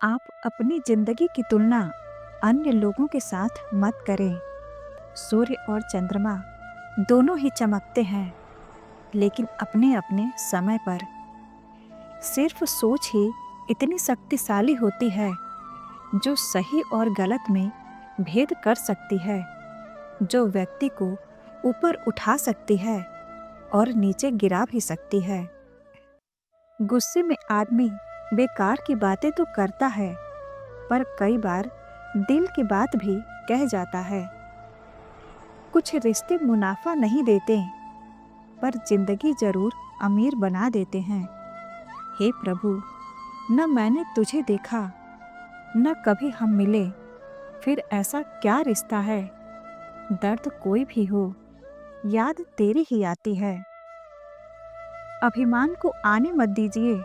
आप अपनी जिंदगी की तुलना अन्य लोगों के साथ मत करें। सूर्य और चंद्रमा दोनों ही चमकते हैं, लेकिन अपने अपने समय पर। सिर्फ सोच ही इतनी शक्तिशाली होती है जो सही और गलत में भेद कर सकती है, जो व्यक्ति को ऊपर उठा सकती है और नीचे गिरा भी सकती है। गुस्से में आदमी बेकार की बातें तो करता है, पर कई बार दिल की बात भी कह जाता है। कुछ रिश्ते मुनाफा नहीं देते, पर जिंदगी जरूर अमीर बना देते हैं। हे प्रभु, न मैंने तुझे देखा, न कभी हम मिले, फिर ऐसा क्या रिश्ता है। दर्द कोई भी हो, याद तेरी ही आती है। अभिमान को आने मत दीजिए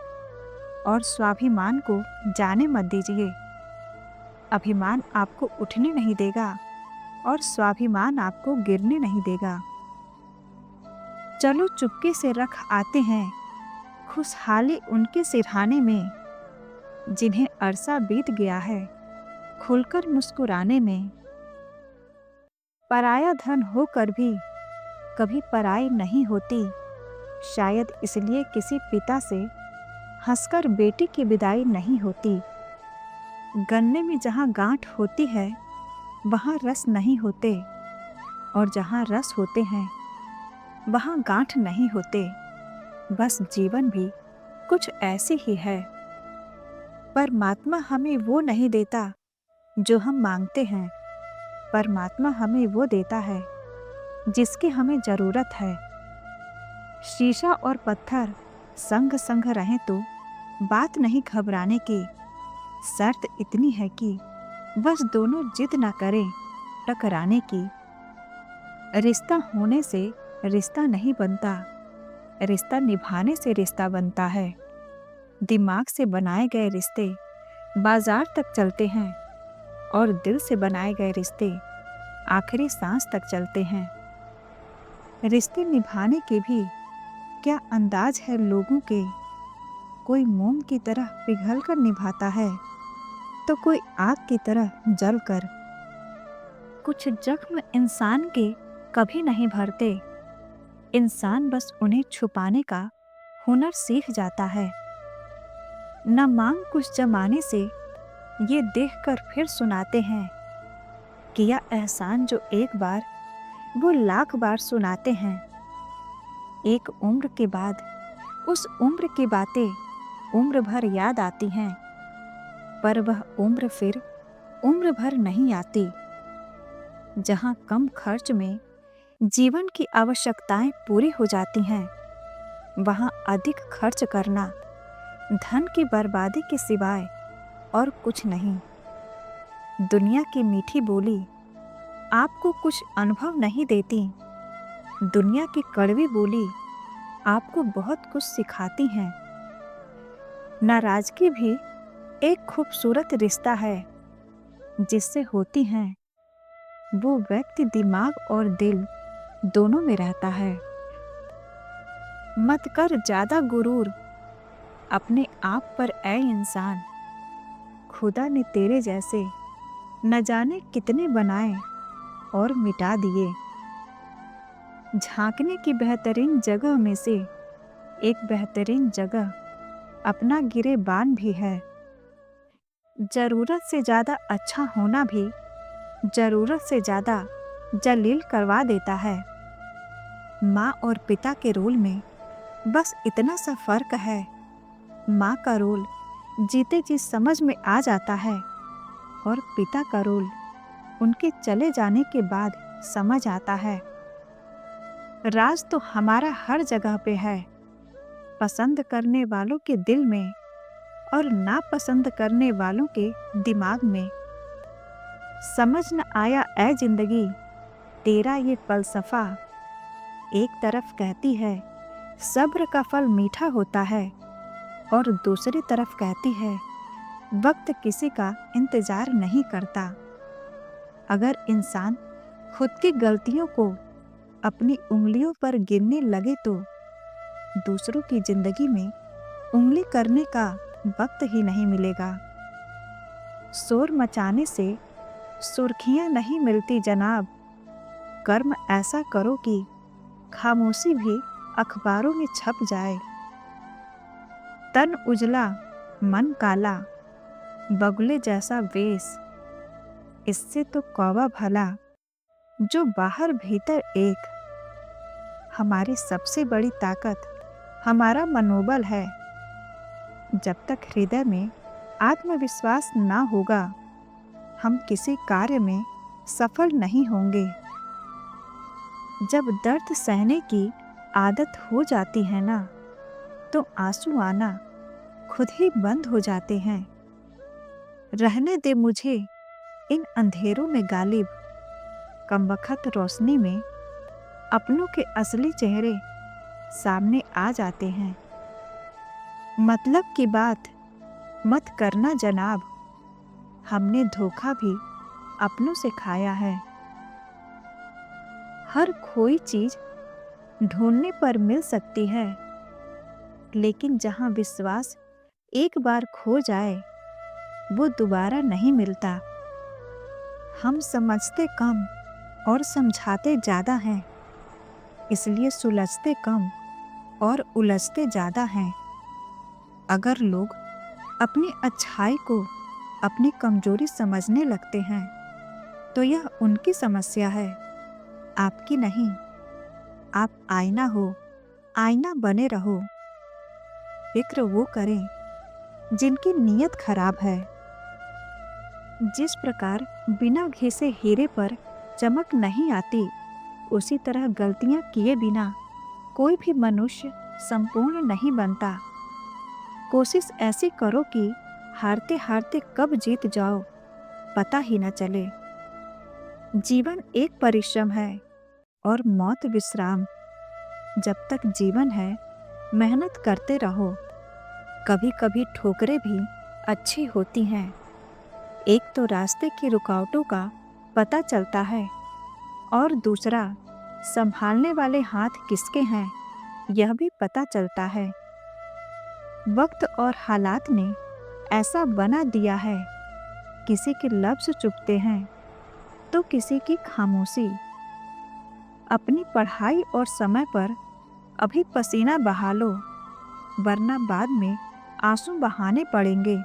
और स्वाभिमान को जाने मत दीजिए। अभिमान आपको उठने नहीं देगा और स्वाभिमान आपको गिरने नहीं देगा। चलो चुपके से रख आते हैं खुशहाली उनके सिरहाने में, जिन्हें अरसा बीत गया है खुलकर मुस्कुराने में। पराया धन होकर भी कभी पराई नहीं होती, शायद इसलिए किसी पिता से हंसकर बेटी की विदाई नहीं होती। गन्ने में जहाँ गांठ होती है वहाँ रस नहीं होते, और जहाँ रस होते हैं वहाँ गांठ नहीं होते। बस जीवन भी कुछ ऐसे ही है। परमात्मा हमें वो नहीं देता जो हम मांगते हैं, परमात्मा हमें वो देता है जिसकी हमें जरूरत है। शीशा और पत्थर संग संग रहें तो बात नहीं घबराने की। शर्त इतनी है कि बस दोनों जिद ना करें टकराने की। रिश्ता होने से रिश्ता नहीं बनता, रिश्ता निभाने से रिश्ता बनता है। दिमाग से बनाए गए रिश्ते बाजार तक चलते हैं, और दिल से बनाए गए रिश्ते आखिरी सांस तक चलते हैं। रिश्ते निभाने के भी क्या अंदाज है लोगों के। कोई मोम की तरह पिघल कर निभाता है, तो कोई आग की तरह जल कर। कुछ जख्म इंसान के कभी नहीं भरते, इंसान बस उन्हें छुपाने का हुनर सीख जाता है। न मांग कुछ जमाने से ये देखकर फिर सुनाते हैं, किया एहसान जो एक बार वो लाख बार सुनाते हैं। एक उम्र के बाद उस उम्र की बातें उम्र भर याद आती हैं, पर वह उम्र फिर उम्र भर नहीं आती। जहाँ कम खर्च में जीवन की आवश्यकताएं पूरी हो जाती हैं, वहाँ अधिक खर्च करना धन की बर्बादी के सिवाय और कुछ नहीं। दुनिया की मीठी बोली आपको कुछ अनुभव नहीं देती, दुनिया की कड़वी बोली आपको बहुत कुछ सिखाती हैं। नाराजगी भी एक खूबसूरत रिश्ता है, जिससे होती हैं वो व्यक्ति दिमाग और दिल दोनों में रहता है। मत कर ज्यादा गुरूर अपने आप पर ऐ इंसान, खुदा ने तेरे जैसे न जाने कितने बनाए और मिटा दिए। झांकने की बेहतरीन जगह में से एक बेहतरीन जगह अपना गिरेबान भी है। जरूरत से ज्यादा अच्छा होना भी जरूरत से ज्यादा जलील करवा देता है। माँ और पिता के रोल में बस इतना सा फर्क है, माँ का रोल जीते जी समझ में आ जाता है, और पिता का रोल उनके चले जाने के बाद समझ आता है। राज तो हमारा हर जगह पे है, पसंद करने वालों के दिल में और नापसंद करने वालों के दिमाग में। समझ न आया ऐ जिंदगी तेरा ये फलसफा। एक तरफ कहती है सब्र का फल मीठा होता है, और दूसरी तरफ कहती है वक्त किसी का इंतजार नहीं करता। अगर इंसान खुद की गलतियों को अपनी उंगलियों पर गिनने लगे तो दूसरों की जिंदगी में उंगली करने का वक्त ही नहीं मिलेगा। शोर मचाने से सुर्खियां नहीं मिलती जनाब। कर्म ऐसा करो कि खामोशी भी अखबारों में छप जाए। तन उजला मन काला, बगुले जैसा वेश, इससे तो कौवा भला जो बाहर भीतर एक। हमारी सबसे बड़ी ताकत हमारा मनोबल है। जब तक हृदय में आत्मविश्वास ना होगा, हम किसी कार्य में सफल नहीं होंगे। जब दर्द सहने की आदत हो जाती है ना, तो आंसू आना खुद ही बंद हो जाते हैं। रहने दे मुझे इन अंधेरों में गालिब, कमबख्त रोशनी में अपनों के असली चेहरे सामने आ जाते हैं। मतलब की बात मत करना जनाब, हमने धोखा भी अपनों से खाया है। हर खोई चीज ढूंढने पर मिल सकती है, लेकिन जहां विश्वास एक बार खो जाए वो दोबारा नहीं मिलता। हम समझते कम और समझाते ज़्यादा हैं, इसलिए सुलझते कम और उलझते ज़्यादा हैं। अगर लोग अपनी अच्छाई को अपनी कमजोरी समझने लगते हैं, तो यह उनकी समस्या है, आपकी नहीं। आप आईना हो, आईना बने रहो। फिक्र वो करें जिनकी नीयत खराब है। जिस प्रकार बिना घिसे हीरे पर चमक नहीं आती, उसी तरह गलतियां किए बिना कोई भी मनुष्य संपूर्ण नहीं बनता। कोशिश ऐसी करो कि हारते हारते कब जीत जाओ पता ही न चले। जीवन एक परिश्रम है और मौत विश्राम। जब तक जीवन है मेहनत करते रहो। कभी कभी ठोकरें भी अच्छी होती हैं। एक तो रास्ते की रुकावटों का पता चलता है, और दूसरा संभालने वाले हाथ किसके हैं यह भी पता चलता है। वक्त और हालात ने ऐसा बना दिया है, किसी के लफ्ज़ चुभते हैं तो किसी की खामोशी। अपनी पढ़ाई और समय पर अभी पसीना बहा लो, वरना बाद में आंसू बहाने पड़ेंगे।